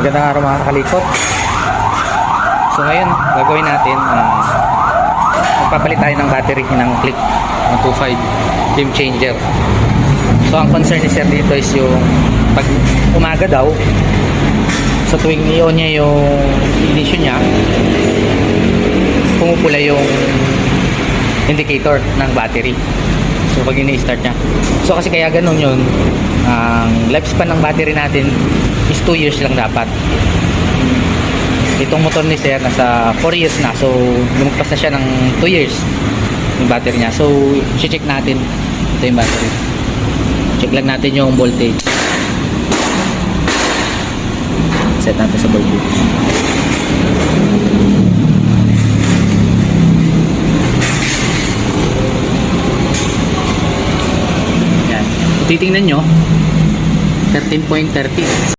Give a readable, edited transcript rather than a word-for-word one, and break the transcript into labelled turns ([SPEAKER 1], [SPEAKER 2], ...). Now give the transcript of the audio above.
[SPEAKER 1] Magandang araw mga kalikot. So ngayon, gagawin natin magpapalit tayo ng battery ng Click 125 game changer. So ang concern ni sir dito is yung pag umaga daw, sa tuwing i-on niya yung ignition niya, pumupula yung indicator ng battery. So pag ini-start niya, so kasi kaya ganun yun, ang lifespan ng battery natin is 2 years lang dapat. Itong motor ni sir nasa 4 years na, so lumagpas na siya ng 2 years yung battery niya. So check natin, ito yung battery, check lang natin yung voltage, set natin sa voltage. Yan, titingnan nyo 13.30.